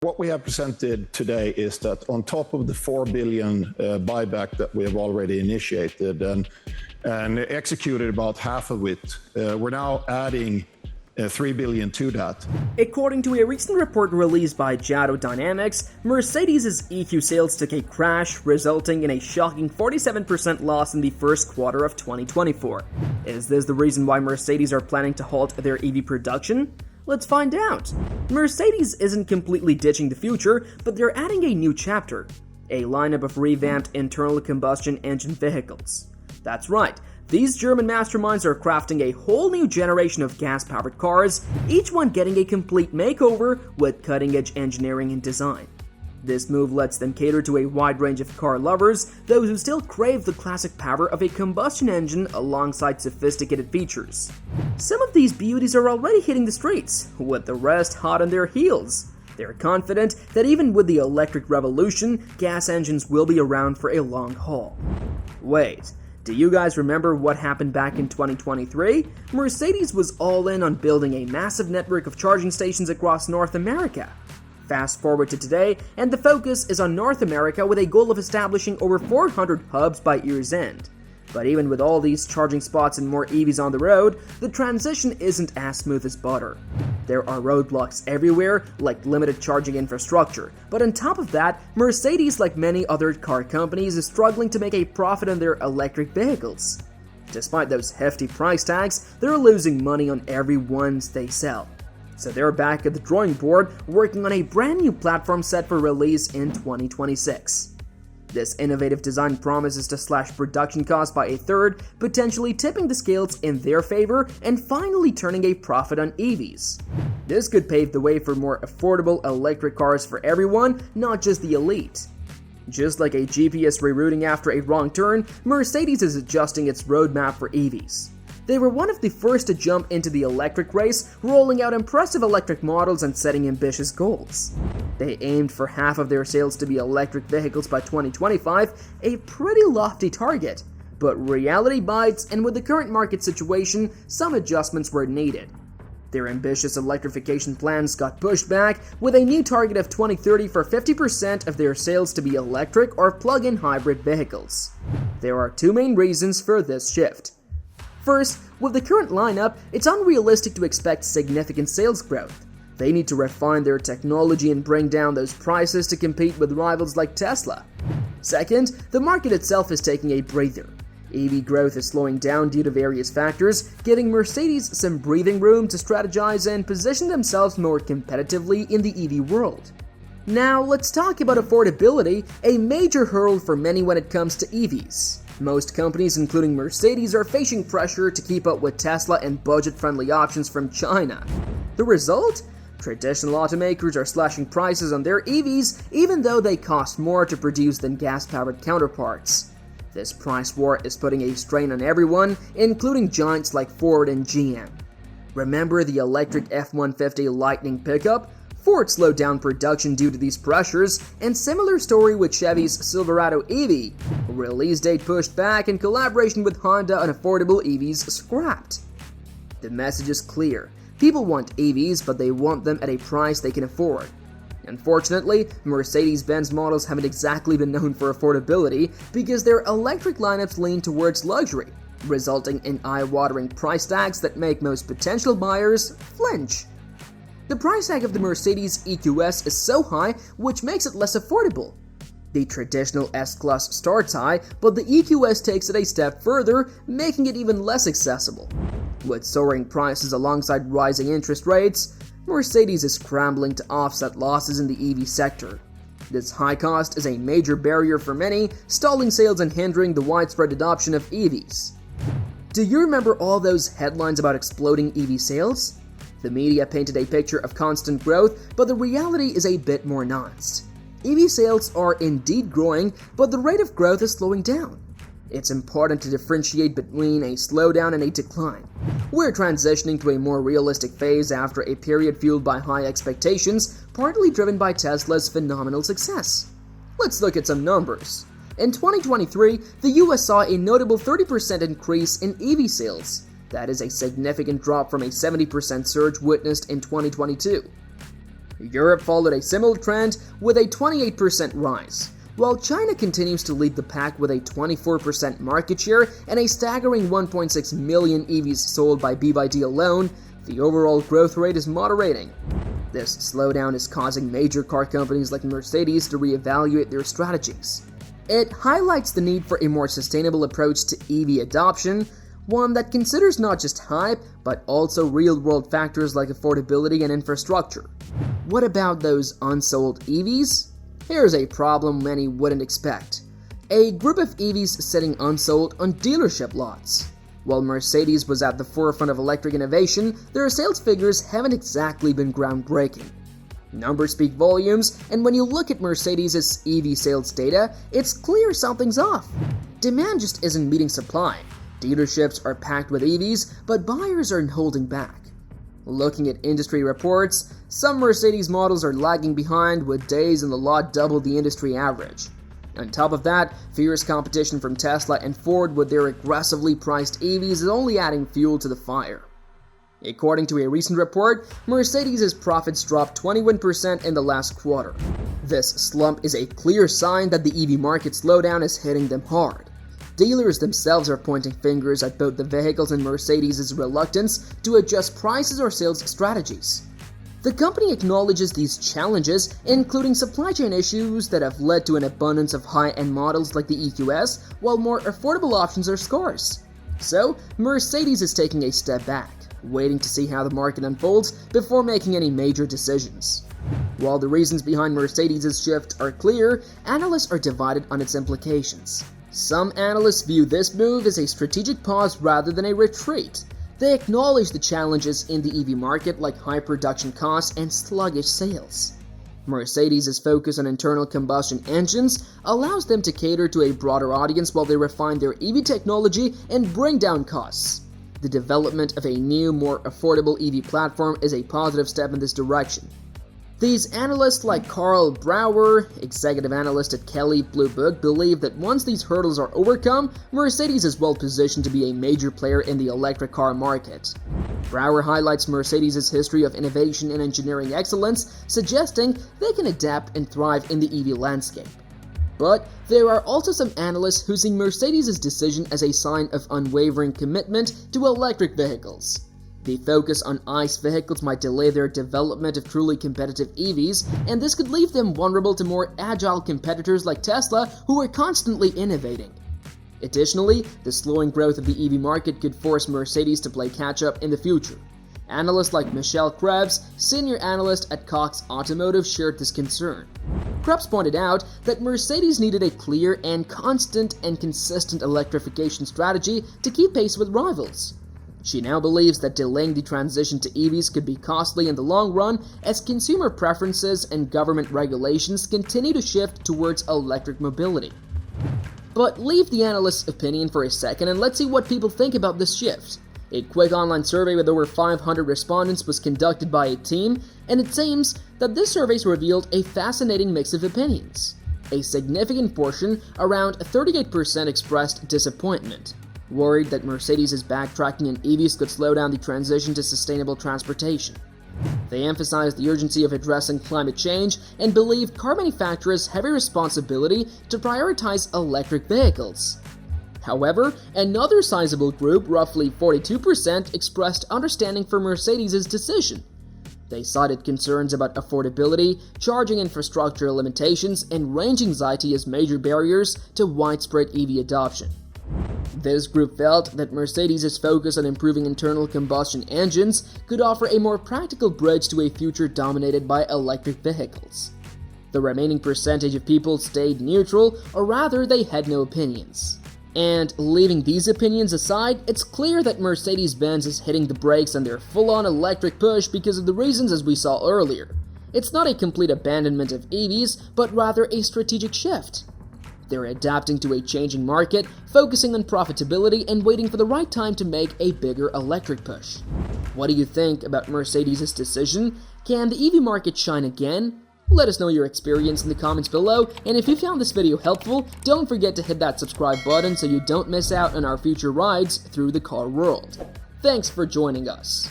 What we have presented today is that on top of the 4 billion buyback that we have already initiated and executed about half of it, we're now adding 3 billion to that. According to a recent report released by JATO Dynamics, Mercedes' EQ sales took a crash, resulting in a shocking 47% loss in the first quarter of 2024. Is this the reason why Mercedes are planning to halt their EV production? Let's find out. Mercedes isn't completely ditching the future, but they're adding a new chapter, a lineup of revamped internal combustion engine vehicles. That's right, these German masterminds are crafting a whole new generation of gas-powered cars, each one getting a complete makeover with cutting-edge engineering and design. This move lets them cater to a wide range of car lovers, those who still crave the classic power of a combustion engine alongside sophisticated features. Some of these beauties are already hitting the streets, with the rest hot on their heels. They're confident that even with the electric revolution, gas engines will be around for a long haul. Wait, do you guys remember what happened back in 2023? Mercedes was all in on building a massive network of charging stations across North America. Fast forward to today, and the focus is on North America with a goal of establishing over 400 hubs by year's end. But even with all these charging spots and more EVs on the road, the transition isn't as smooth as butter. There are roadblocks everywhere, like limited charging infrastructure, but on top of that, Mercedes, like many other car companies, is struggling to make a profit on their electric vehicles. Despite those hefty price tags, they're losing money on every one they sell. So they're back at the drawing board, working on a brand new platform set for release in 2026. This innovative design promises to slash production costs by a third, potentially tipping the scales in their favor and finally turning a profit on EVs. This could pave the way for more affordable electric cars for everyone, not just the elite. Just like a GPS rerouting after a wrong turn, Mercedes is adjusting its roadmap for EVs. They were one of the first to jump into the electric race, rolling out impressive electric models and setting ambitious goals. They aimed for half of their sales to be electric vehicles by 2025, a pretty lofty target. But reality bites, and with the current market situation, some adjustments were needed. Their ambitious electrification plans got pushed back, with a new target of 2030 for 50% of their sales to be electric or plug-in hybrid vehicles. There are two main reasons for this shift. First, with the current lineup, it's unrealistic to expect significant sales growth. They need to refine their technology and bring down those prices to compete with rivals like Tesla. Second, the market itself is taking a breather. EV growth is slowing down due to various factors, giving Mercedes some breathing room to strategize and position themselves more competitively in the EV world. Now, let's talk about affordability, a major hurdle for many when it comes to EVs. Most companies, including Mercedes, are facing pressure to keep up with Tesla and budget-friendly options from China. The result? Traditional automakers are slashing prices on their EVs even though they cost more to produce than gas-powered counterparts. This price war is putting a strain on everyone, including giants like Ford and GM. Remember the electric F-150 Lightning pickup? Ford slowed down production due to these pressures, and similar story with Chevy's Silverado EV. Release date pushed back and collaboration with Honda on affordable EVs scrapped. The message is clear. People want EVs, but they want them at a price they can afford. Unfortunately, Mercedes-Benz models haven't exactly been known for affordability because their electric lineups lean towards luxury, resulting in eye-watering price tags that make most potential buyers flinch. The price tag of the Mercedes EQS is so high, which makes it less affordable. The traditional S-Class starts high, but the EQS takes it a step further, making it even less accessible. With soaring prices alongside rising interest rates, Mercedes is scrambling to offset losses in the EV sector. This high cost is a major barrier for many, stalling sales and hindering the widespread adoption of EVs. Do you remember all those headlines about exploding EV sales? The media painted a picture of constant growth, but the reality is a bit more nuanced. EV sales are indeed growing, but the rate of growth is slowing down. It's important to differentiate between a slowdown and a decline. We're transitioning to a more realistic phase after a period fueled by high expectations, partly driven by Tesla's phenomenal success. Let's look at some numbers. In 2023, the US saw a notable 30% increase in EV sales. That is a significant drop from a 70% surge witnessed in 2022. Europe followed a similar trend with a 28% rise, while China continues to lead the pack with a 24% market share and a staggering 1.6 million EVs sold by BYD alone. The overall growth rate is moderating. This slowdown is causing major car companies like Mercedes to reevaluate their strategies. It highlights the need for a more sustainable approach to EV adoption, one that considers not just hype, but also real-world factors like affordability and infrastructure. What about those unsold EVs? Here's a problem many wouldn't expect. A group of EVs sitting unsold on dealership lots. While Mercedes was at the forefront of electric innovation, their sales figures haven't exactly been groundbreaking. Numbers speak volumes, and when you look at Mercedes' EV sales data, it's clear something's off. Demand just isn't meeting supply. Dealerships are packed with EVs, but buyers are holding back. Looking at industry reports, some Mercedes models are lagging behind, with days in the lot double the industry average. On top of that, fierce competition from Tesla and Ford with their aggressively priced EVs is only adding fuel to the fire. According to a recent report, Mercedes' profits dropped 21% in the last quarter. This slump is a clear sign that the EV market slowdown is hitting them hard. Dealers themselves are pointing fingers at both the vehicles and Mercedes' reluctance to adjust prices or sales strategies. The company acknowledges these challenges, including supply chain issues that have led to an abundance of high-end models like the EQS, while more affordable options are scarce. So, Mercedes is taking a step back, waiting to see how the market unfolds before making any major decisions. While the reasons behind Mercedes' shift are clear, analysts are divided on its implications. Some analysts view this move as a strategic pause rather than a retreat. They acknowledge the challenges in the EV market like high production costs and sluggish sales. Mercedes' focus on internal combustion engines allows them to cater to a broader audience while they refine their EV technology and bring down costs. The development of a new, more affordable EV platform is a positive step in this direction. These analysts like Carl Brauer, executive analyst at Kelley Blue Book, believe that once these hurdles are overcome, Mercedes is well positioned to be a major player in the electric car market. Brauer highlights Mercedes' history of innovation and engineering excellence, suggesting they can adapt and thrive in the EV landscape. But there are also some analysts who see Mercedes' decision as a sign of unwavering commitment to electric vehicles. The focus on ICE vehicles might delay their development of truly competitive EVs, and this could leave them vulnerable to more agile competitors like Tesla, who are constantly innovating. Additionally, the slowing growth of the EV market could force Mercedes to play catch-up in the future. Analysts like Michelle Krebs, senior analyst at Cox Automotive, shared this concern. Krebs pointed out that Mercedes needed a clear and constant and consistent electrification strategy to keep pace with rivals. She now believes that delaying the transition to EVs could be costly in the long run as consumer preferences and government regulations continue to shift towards electric mobility. But leave the analyst's opinion for a second and let's see what people think about this shift. A quick online survey with over 500 respondents was conducted by a team, and it seems that this survey revealed a fascinating mix of opinions. A significant portion, around 38%, expressed disappointment, worried that Mercedes' backtracking in EVs could slow down the transition to sustainable transportation. They emphasized the urgency of addressing climate change and believe car manufacturers have a responsibility to prioritize electric vehicles. However, another sizable group, roughly 42%, expressed understanding for Mercedes' decision. They cited concerns about affordability, charging infrastructure limitations, and range anxiety as major barriers to widespread EV adoption. This group felt that Mercedes' focus on improving internal combustion engines could offer a more practical bridge to a future dominated by electric vehicles. The remaining percentage of people stayed neutral, or rather they had no opinions. And leaving these opinions aside, it's clear that Mercedes-Benz is hitting the brakes on their full-on electric push because of the reasons as we saw earlier. It's not a complete abandonment of EVs, but rather a strategic shift. They're adapting to a changing market, focusing on profitability, and waiting for the right time to make a bigger electric push. What do you think about Mercedes' decision? Can the EV market shine again? Let us know your experience in the comments below, and if you found this video helpful, don't forget to hit that subscribe button so you don't miss out on our future rides through the car world. Thanks for joining us.